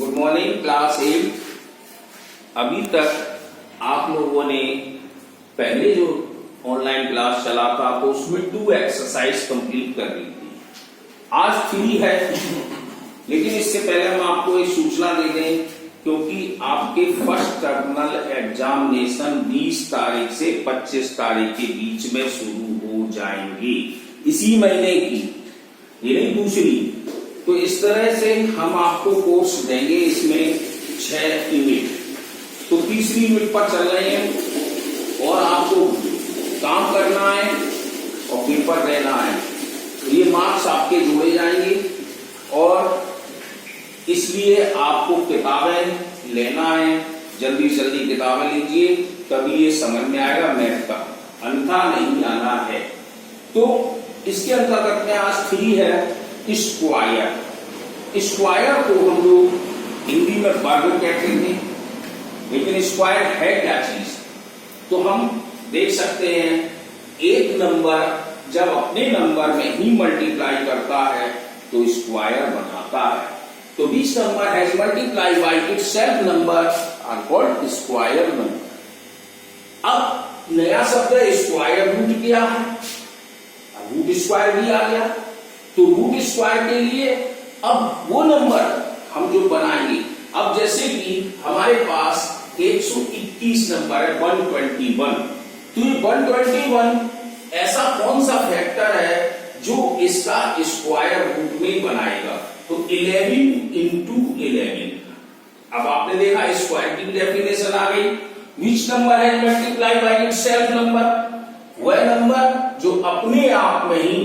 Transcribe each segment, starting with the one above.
Good morning class 8। अभी तक आप लोगों ने पहले जो ऑनलाइन क्लास चला था तो उसमें 2 एक्सरसाइज कंप्लीट कर ली थी। आज 3 है, लेकिन इससे पहले हम आपको एक सूचना दे दें, क्योंकि आपके फर्स्ट टर्मिनल एग्जामिनेशन 20 तारीख से 25 तारीख के बीच में शुरू हो जाएंगे, इसी महीने की, ये नहीं दूसरी। तो इस तरह से हम आपको कोर्स देंगे, इसमें 6 यूनिट, तो तीसरी यूनिट पर चल रहे हैं और आपको काम करना है और पेपर देना है। तो ये मार्क्स आपके जोड़े जाएंगे और इसलिए आपको किताबें लेना है, जल्दी जल्दी किताबें लीजिए, तभी ये समझ में आएगा मैथ का, अन्यथा नहीं आना है। तो इसके अंतर्गत में आज 3 है स्क्वायर। स्क्वायर को हम लोग हिंदी में वर्ग कहते हैं, लेकिन स्क्वायर है क्या चीज, तो हम देख सकते हैं एक नंबर जब अपने नंबर में ही मल्टीप्लाई करता है तो स्क्वायर बनाता है। तो this number has multiply by itself number are called square number. अब नया शब्द है स्क्वायर रूट क्या है, रूट स्क्वायर भी आ गया। तो रूट स्क्वायर के लिए अब वो नंबर हम जो बनाएंगे, अब जैसे कि हमारे पास 121 नंबर है 121, तो ये 121 ऐसा कौन सा फैक्टर है जो इसका स्क्वायर रूट में बनाएगा, तो 11 इंटू 11। अब आपने देखा स्क्वायर की डेफिनेशन आ गई, विच नंबर है मल्टीप्लाई बाय इटसेल्फ नंबर, वह नंबर जो अपने आप में ही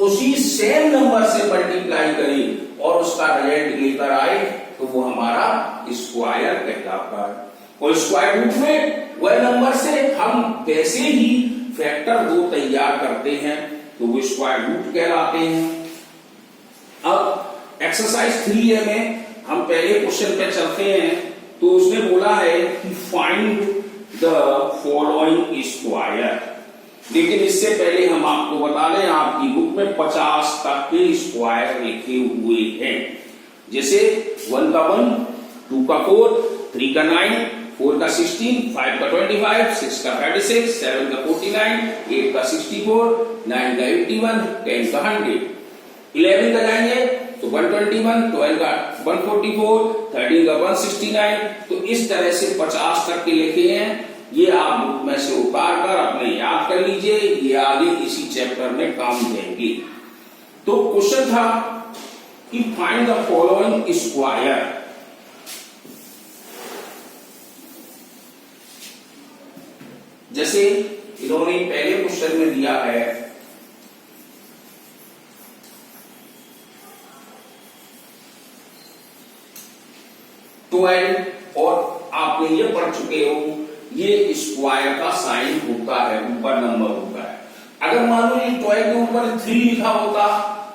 उसी सेम नंबर से मल्टीप्लाई करे और उसका रिजल्ट लेकर आए, तो वो हमारा स्क्वायर कहलाता है। और स्क्वायर रूट में वह नंबर से हम वैसे ही फैक्टर 2 तैयार करते हैं, तो वो स्क्वायर रूट कहलाते हैं। अब एक्सरसाइज 3A में हम पहले क्वेश्चन पे चलते हैं। तो उसने बोला है कि फाइंड द फॉलोइंग स्क्वायर, लेकिन इससे पहले हम आपको बता दें आपकी बुक में 50 तक के स्क्वायर लिखे हुए हैं। जैसे 1 का 1, 2 का 4, 3 का 9, 4 का 16, 5 का 25, 6 का 36, 7 का 49, 8 का 64, 9 का 81, 10 का 100। 11 का जाएंगे तो 121, 12 का 144, 13 का 169। तो इस तरह से 50 तक के लिखे हैं। ये आप बुक में से उतार कर अपने याद कर लीजिए, ये आगे इसी चैप्टर में काम देंगे। तो क्वेश्चन था कि फाइंड द फॉलोइंग स्क्वायर। जैसे इन्होंने पहले क्वेश्चन में दिया है 12, और आपने ये पढ़ चुके हो ये स्क्वायर का साइन होता है, ऊपर नंबर होता है। अगर मान लो ये 12 के ऊपर 3 लिखा होता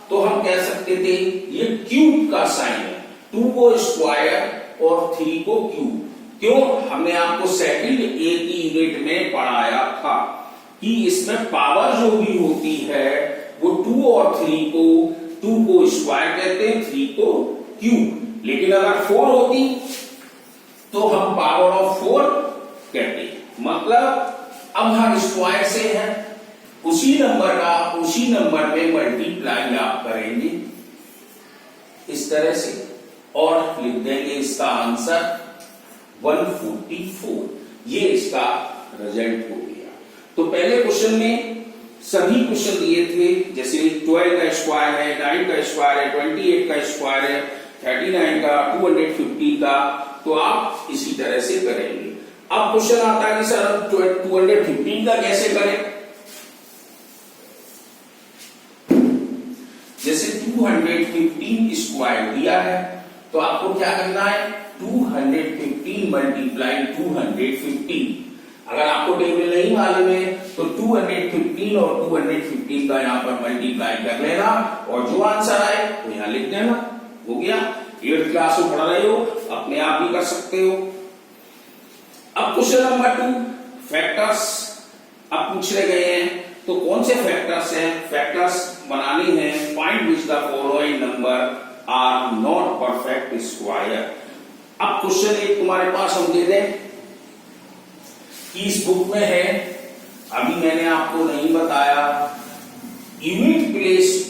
तो हम कह सकते थे ये क्यूब का साइन है, 2 को स्क्वायर और 3 को क्यूब। क्यों? हमने आपको सेकंड ए की यूनिट में पढ़ाया था कि इसमें पावर जो भी होती है वो 2 और 3 को, 2 को स्क्वायर कहते हैं, 3 को क्यूब। लेकिन अगर 4 होती तो हम पावर ऑफ 4 कहते हैं। मतलब अब हम स्क्वायर से हैं, उसी नंबर का उसी नंबर में मल्टीप्लाई आप करेंगे इस तरह से और लिख देंगे इसका आंसर 144। ये इसका रिजल्ट हो गया। तो पहले क्वेश्चन में सभी क्वेश्चन दिए थे, जैसे 12 का स्क्वायर है, 9 का स्क्वायर है, 28 का स्क्वायर है, 39 का, 250 का, तो आप इसी तरह से करेंगे। अब क्वेश्चन आता है कि सर 215 का कैसे करें। जैसे 215 स्क्वायर दिया है तो आपको क्या करना है, 215 मल्टीप्लाई 215। अगर आपको टेबल नहीं मालूम है तो 215 और 215 का यहाँ पर मल्टीप्लाई कर लेना और जो आंसर आए वो यहाँ लिख देना, हो गया। 8th क्लास में पढ़ रहे हो, अपने आप ही कर सकते हो। अब क्वेश्चन नंबर 2, फैक्टर्स अब पूछ रहे गए हैं, तो कौन से फैक्टर्स हैं, फैक्टर्स बनाने हैं। Find which the following number are not perfect square. अब क्वेश्चन एक तुम्हारे पास हम दे दें कि इस बुक में है, अभी मैंने आपको नहीं बताया, यूनिट प्लेस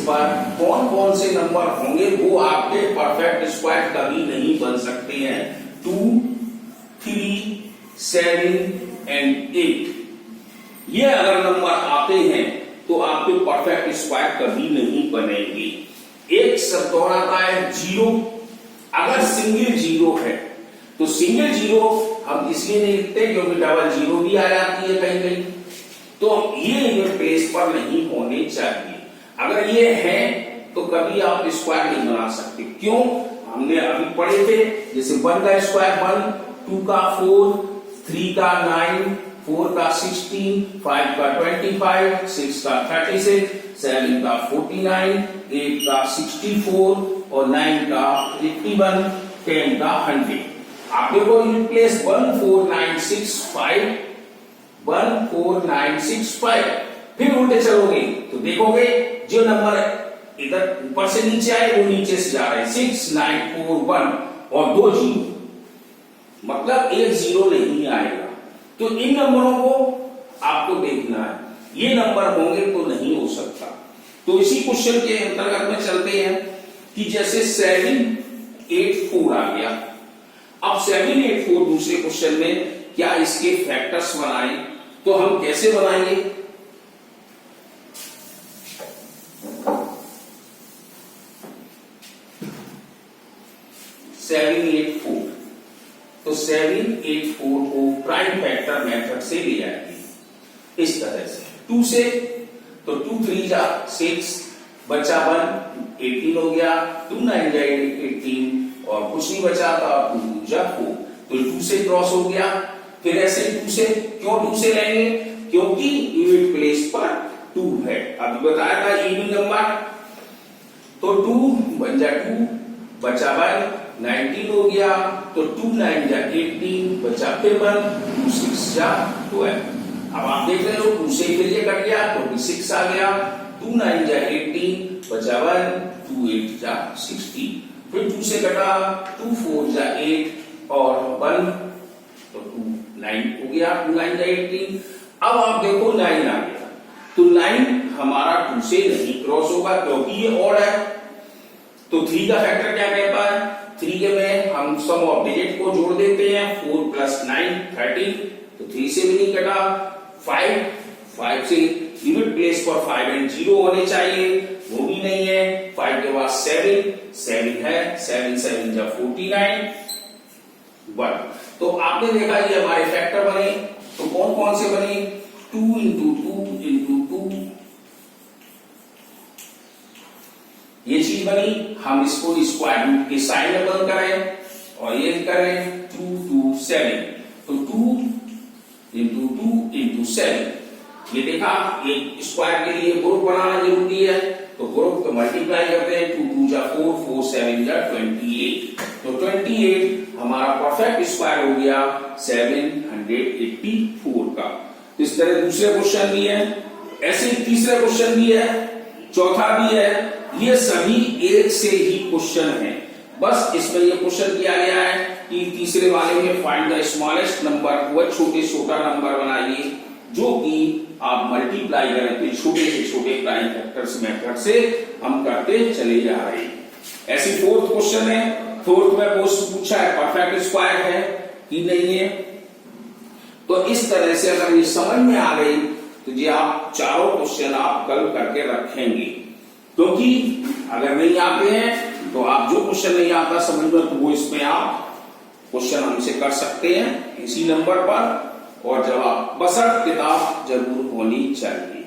पर कौन कौन से नंबर होंगे वो आपके परफेक्ट स्क्वायर कभी नहीं बन सकते हैं। 2, 3, 7 एंड 8 ये अगर नंबर आते हैं तो आपके परफेक्ट स्क्वायर कभी नहीं बनेंगे। एक शब्द और आता है 0, अगर सिंगल जीरो है तो सिंगल जीरो हम इसलिए नहीं लिखते क्योंकि डबल जीरो भी आ जाती है कहीं कहीं, तो ये यूनिट प्लेस पर नहीं होने चाहिए। अगर ये है तो कभी आप स्क्वायर नहीं बना सकते। क्यों? हमने अभी पढ़े थे, जैसे 1 का स्क्वायर 1, 2 का 4, 3 का 9, 4 का 16, 5 का 25, 6 का 36, 7 का 49, 8 का 64 और 9 का 81, 10 का 100। आप देखो यूनिट प्लेस 14965, 14965, फिर उल्टे चलोगे तो देखोगे जो नंबर इधर ऊपर से नीचे आए वो नीचे से जा रहे हैं, 6941 और 2 जीरो, मतलब एक जीरो नहीं आएगा। तो इन नंबरों को आपको देखना है, ये नंबर होंगे तो नहीं हो सकता। तो इसी क्वेश्चन के अंतर्गत में चलते हैं कि जैसे 784 आ गया। अब 784 दूसरे क्वेश्चन में क्या इसके फैक्टर्स बनाएं, तो हम कैसे बनाएंगे? 784, तो 784 को प्राइम फैक्टर मेथड से ले जाएंगे इस तरह से। 2 से तो 2 3 जा 6, बचा 1, 18 हो गया, 2 9 जा 18 और कुछ नहीं बचा था, 2 जा 4, तो 2 से क्रॉस हो गया। फिर ऐसे 2 से, क्यों 2 से लेंगे? क्योंकि यूनिट प्लेस पर 2 है। अभी बताया था इवन नंबर, तो 2 बन जा 2, बचा 1, 19 हो गया, तो 2 9 जा 18, बचा फिर 1, 2 6 जा 12। अब आप देख रहे हो 2 से फिर ये कट गया तो 6 आ गया, 2 9 जा 18, बचा 1, 2 8 जा 16, फिर 2 से कटा, 2 4 जा 8 और 1, तो 2 9 हो गया, 2 9 जा 18। अब आप देखो 9 आ गया, तो 9 हमारा 2 से नहीं क्रॉस होगा क्योंकि ये ऑड है। तो 3 का फैक्टर क्या कहता है? 3 के में हम सम ऑफ डिजिट को जोड़ देते हैं, 4 प्लस 9 13, तो 3 से भी नहीं कटा। 5 से यूनिट प्लेस पर 5 एंड 0 होने चाहिए, वो भी नहीं है। 5 के बाद 7 है, 7 7 जा 49, 1। तो आपने देखा ये हमारे फैक्टर बने, तो कौन कौन से बने? 2 into 2 into 2, ये चीज बनी। हम इसको स्क्वायर रूट के साइन में बंद करें और ये करें 2 2 7, तो 2 into 2 into 7। ये देखा, एक स्क्वायर के लिए ग्रुप बनाना जरूरी है, तो ग्रुप को मल्टीप्लाई करते हैं, 2 2 जा 4, 4 7 जा 28, तो 28 हमारा परफेक्ट स्क्वायर हो गया 784 का। तो इस तरह दूसरे क्वेश्चन भी है, ऐसे तीसरे क्वेश्चन भी है, चौथा भी है। ये सभी एक से ही क्वेश्चन है, बस इसमें ये क्वेश्चन किया गया है कि तीसरे वाले में फाइंड द स्मॉलेस्ट नंबर, वह छोटे छोटा नंबर बनाइए जो कि आप मल्टीप्लाई करें तो छोटे से छोटे प्राइम फैक्टर्स मेथड से हम करते चले जा रहे हैं। ऐसी फोर्थ क्वेश्चन है, फोर्थ में पूछा है परफेक्ट स्क्वायर है कि नहीं है। तो इस तरह से अगर ये समझ में आ गई तो ये आप चारों क्वेश्चन आप कल करके रखेंगे, क्योंकि अगर नहीं आते हैं तो आप जो क्वेश्चन नहीं आता समझ में तो वो इसमें आप क्वेश्चन हमसे कर सकते हैं इसी नंबर पर, और जवाब बशर्ते किताब जरूर होनी चाहिए।